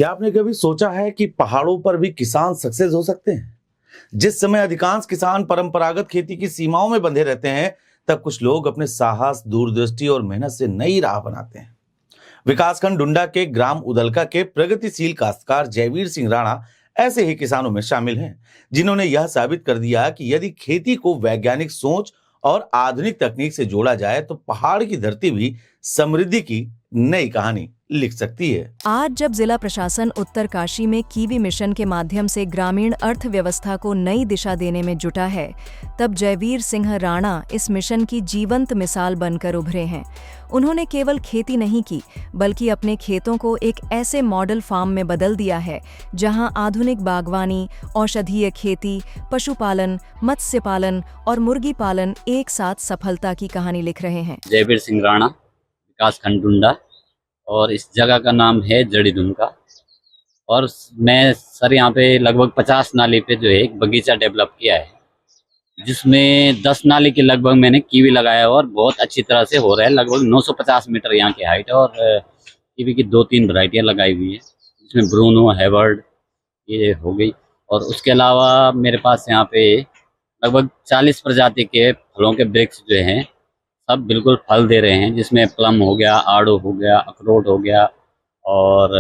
क्या आपने कभी सोचा है कि पहाड़ों पर भी किसान सक्सेस हो सकते हैं? जिस समय अधिकांश किसान परंपरागत खेती की सीमाओं में बंधे रहते हैं, तब कुछ लोग अपने साहस, दूरदृष्टि और मेहनत से नई राह बनाते हैं। विकासखंड डुंडा के ग्राम उदलका के प्रगतिशील काश्तकार जयवीर सिंह राणा ऐसे ही किसानों में शामिल हैं, जिन्होंने यह साबित कर दिया कि यदि खेती को वैज्ञानिक सोच और आधुनिक तकनीक से जोड़ा जाए तो पहाड़ की धरती भी समृद्धि की नई कहानी लिख सकती है। आज जब जिला प्रशासन उत्तरकाशी में कीवी मिशन के माध्यम से ग्रामीण अर्थव्यवस्था को नई दिशा देने में जुटा है, तब जयवीर सिंह राणा इस मिशन की जीवंत मिसाल बनकर उभरे हैं। उन्होंने केवल खेती नहीं की, बल्कि अपने खेतों को एक ऐसे मॉडल फार्म में बदल दिया है जहां आधुनिक बागवानी, औषधीय खेती, पशुपालन, मत्स्य पालन और मुर्गी पालन एक साथ सफलता की कहानी लिख रहे हैं। जयवीर सिंह राणा, विकासखंड डुंडा, और इस जगह का नाम है जड़ी दुमका। और मैं सर यहाँ पे लगभग 50 नाली पे जो है एक बगीचा डेवलप किया है, जिसमें 10 नाली के लगभग मैंने कीवी लगाया है और बहुत अच्छी तरह से हो रहा है। लगभग 950 मीटर यहाँ की हाइट है और कीवी की 2-3 वैरायटियाँ लगाई हुई है, जिसमें ब्रूनो, हैवर्ड ये हो गई। और उसके अलावा मेरे पास यहाँ पे लगभग 40 प्रजाति के फलों के वृक्ष जो हैं सब बिल्कुल फल दे रहे हैं, जिसमें प्लम हो गया, आड़ू हो गया, अखरोट हो गया और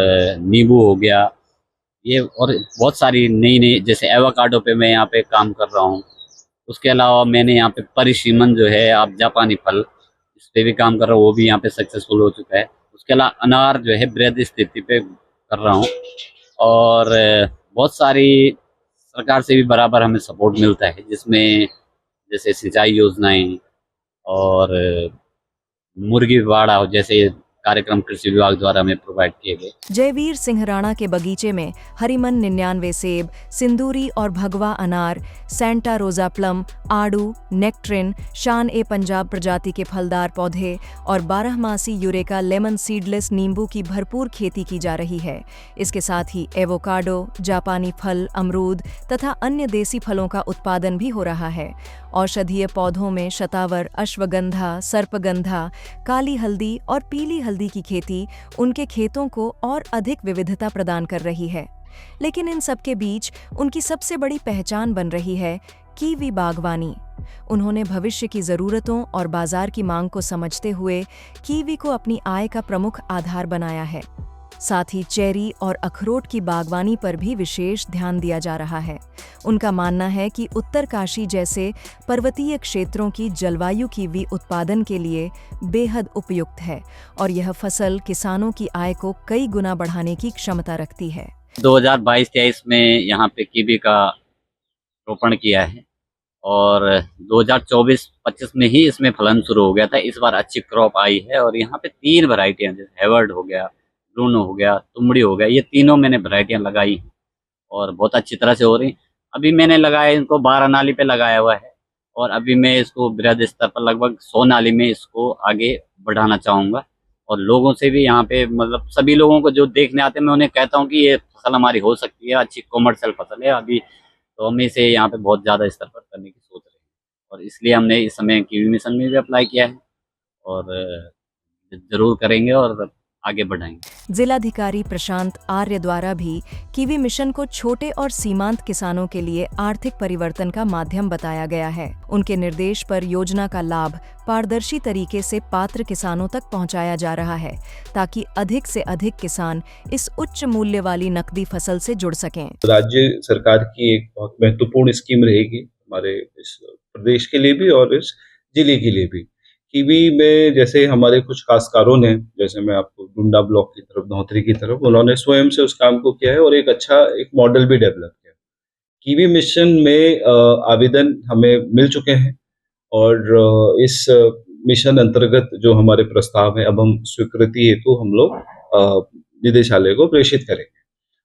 नींबू हो गया, ये और बहुत सारी नई नई, जैसे एवोकाडो पे मैं यहाँ पे काम कर रहा हूँ। उसके अलावा मैंने यहाँ पे परिशीमन जो है, आप जापानी फल, इस पे भी काम कर रहा हूँ, वो भी यहाँ पे सक्सेसफुल हो चुका है। उसके अलावा अनार जो है वृहद स्थिति पे कर रहा हूँ। और बहुत सारी सरकार से भी बराबर हमें सपोर्ट मिलता है, जिसमें जैसे सिंचाई योजनाएं और मुर्गी बाड़ा जैसे कार्यक्रम कृषि विभाग द्वारा हमें प्रोवाइड किए गए। जयवीर सिंह राणा के बगीचे में हरिमन 99 सेब, सिंदूरी और भगवा अनार, सेंटा रोजा प्लम, आड़ू, नेक्ट्रिन, शान ए पंजाब प्रजाति के फलदार पौधे और 12मासी यूरेका लेमन सीडलेस नींबू की भरपूर खेती की जा रही है। इसके साथ ही एवोकाडो, जापानी फल, अमरूद तथा अन्य देसी फलों का उत्पादन भी हो रहा है। औषधीय पौधों में शतावर, अश्वगंधा, सर्पगंधा, काली हल्दी और पीली हल्दी की खेती उनके खेतों को और अधिक विविधता प्रदान कर रही है। लेकिन इन सब के बीच उनकी सबसे बड़ी पहचान बन रही है कीवी बागवानी। उन्होंने भविष्य की जरूरतों और बाजार की मांग को समझते हुए कीवी को अपनी आय का प्रमुख आधार बनाया है। साथ ही चेरी और अखरोट की बागवानी पर भी विशेष ध्यान दिया जा रहा है। उनका मानना है कि उत्तरकाशी जैसे पर्वतीय क्षेत्रों की जलवायु कीवी उत्पादन के लिए बेहद उपयुक्त है और यह फसल किसानों की आय को कई गुना बढ़ाने की क्षमता रखती है। 2022-23 में यहाँ पे कीवी का रोपण किया है और 2024-25 में ही इसमें फलन शुरू हो गया था। इस बार अच्छी क्रॉप आई है और यहाँ पे 3 वैरायटियाँ, जैसे हैवर्ड हो गया, ब्रूनो हो गया, तुमड़ी हो गया, ये तीनों मैंने वैरायटियाँ लगाई हैं और बहुत अच्छी तरह से हो रही। अभी मैंने लगाया इनको 12 नाली पे लगाया हुआ है और अभी मैं इसको बृहद स्तर पर लगभग 100 नाली में इसको आगे बढ़ाना चाहूँगा। और लोगों से भी यहाँ पे, मतलब सभी लोगों को जो देखने आते हैं, मैं उन्हें कहता हूँ कि ये फसल हमारी हो सकती है, अच्छी कॉमर्शियल फसल है अभी, तो हम इसे यहाँ पे बहुत ज़्यादा स्तर पर करने की सोच रहे हैं। और इसलिए हमने इस समय कीवी मिशन में भी अप्लाई किया है और ज़रूर करेंगे और आगे बढ़ाएंगे। जिलाधिकारी प्रशांत आर्य द्वारा भी कीवी मिशन को छोटे और सीमांत किसानों के लिए आर्थिक परिवर्तन का माध्यम बताया गया है। उनके निर्देश पर योजना का लाभ पारदर्शी तरीके से पात्र किसानों तक पहुंचाया जा रहा है, ताकि अधिक से अधिक किसान इस उच्च मूल्य वाली नकदी फसल से जुड़ सकें। राज्य सरकार की एक बहुत महत्वपूर्ण स्कीम रहेगी हमारे इस प्रदेश के लिए भी और इस जिले के लिए भी। कीवी में जैसे हमारे कुछ काश्तकारों ने, जैसे मैं आपको डुंडा ब्लॉक की तरफ, धौतरी की तरफ, उन्होंने स्वयं से उस काम को किया है और एक अच्छा एक मॉडल भी डेवलप किया। कीवी मिशन में आवेदन हमें मिल चुके हैं और इस मिशन अंतर्गत जो हमारे प्रस्ताव है, अब हम स्वीकृति हेतु हम लोग निदेशालय को प्रेषित करेंगे।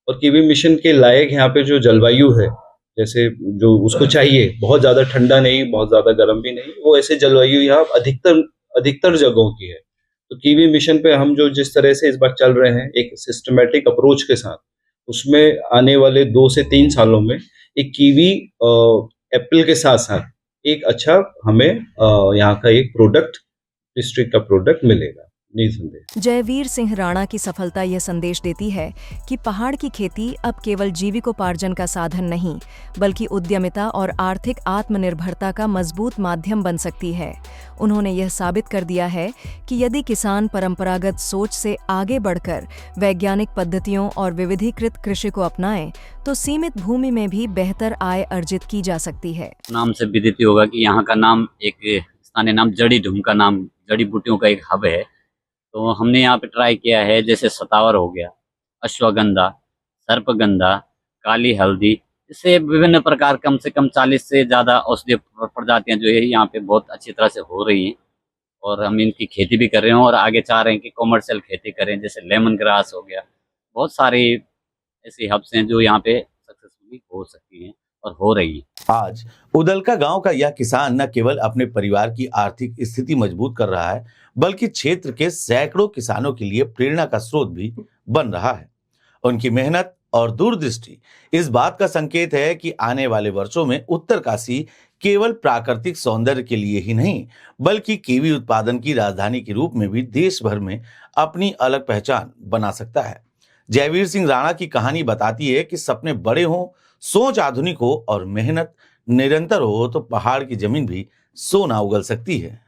और कीवी मिशन के लायक यहाँ पे जो जलवायु है, जैसे जो उसको चाहिए, बहुत ज़्यादा ठंडा नहीं, बहुत ज़्यादा गर्म भी नहीं, वो ऐसे जलवायु यहाँ अधिकतर जगहों की है। तो कीवी मिशन पे हम जो जिस तरह से इस बार चल रहे हैं, एक सिस्टमेटिक अप्रोच के साथ, उसमें आने वाले 2 से 3 सालों में एक कीवी एप्पल के साथ साथ एक अच्छा हमें यहाँ का एक प्रोडक्ट, डिस्ट्रिक्ट का प्रोडक्ट मिलेगा। निसंदेह। जयवीर सिंह राणा की सफलता यह संदेश देती है कि पहाड़ की खेती अब केवल जीविकोपार्जन का साधन नहीं, बल्कि उद्यमिता और आर्थिक आत्मनिर्भरता का मजबूत माध्यम बन सकती है। उन्होंने यह साबित कर दिया है कि यदि किसान परंपरागत सोच से आगे बढ़कर वैज्ञानिक पद्धतियों और विविधीकृत कृषि को अपनाएं, तो सीमित भूमि में भी बेहतर आय अर्जित की जा सकती है। नाम से विदित होगा कि यहाँ का नाम एक स्थानीय नाम जड़ी ढूम का नाम, जड़ी बूटियों का एक हब है। तो हमने यहाँ पे ट्राई किया है, जैसे सतावर हो गया, अश्वगंधा, सर्पगंधा, काली हल्दी, इससे विभिन्न प्रकार कम से कम 40 से ज़्यादा औषधीय प्रजातियाँ जो है यहाँ पे बहुत अच्छी तरह से हो रही हैं। और हम इनकी खेती भी कर रहे हैं और आगे चाह रहे हैं कि कॉमर्शियल खेती करें, जैसे लेमन ग्रास हो गया। बहुत सारे ऐसे हब्स हैं जो यहाँ पे सक्सेसफुली हो सकती हैं और हो रही है। आज उदलका गांव का यह किसान न केवल अपने परिवार की आर्थिक स्थिति मजबूत कर रहा है, बल्कि क्षेत्र के सैकड़ों किसानों के लिए प्रेरणा का स्रोत भी बन रहा है। उनकी मेहनत और दूरदृष्टि इस बात का संकेत है कि आने वाले वर्षों में उत्तरकाशी केवल प्राकृतिक सौंदर्य के लिए ही नहीं, बल्कि कीवी उत्पादन की राजधानी के रूप में भी देश भर में अपनी अलग पहचान बना सकता है। जयवीर सिंह राणा की कहानी बताती है कि सपने बड़े हों, सोच आधुनिक हो और मेहनत निरंतर हो तो पहाड़ की जमीन भी सोना उगल सकती है।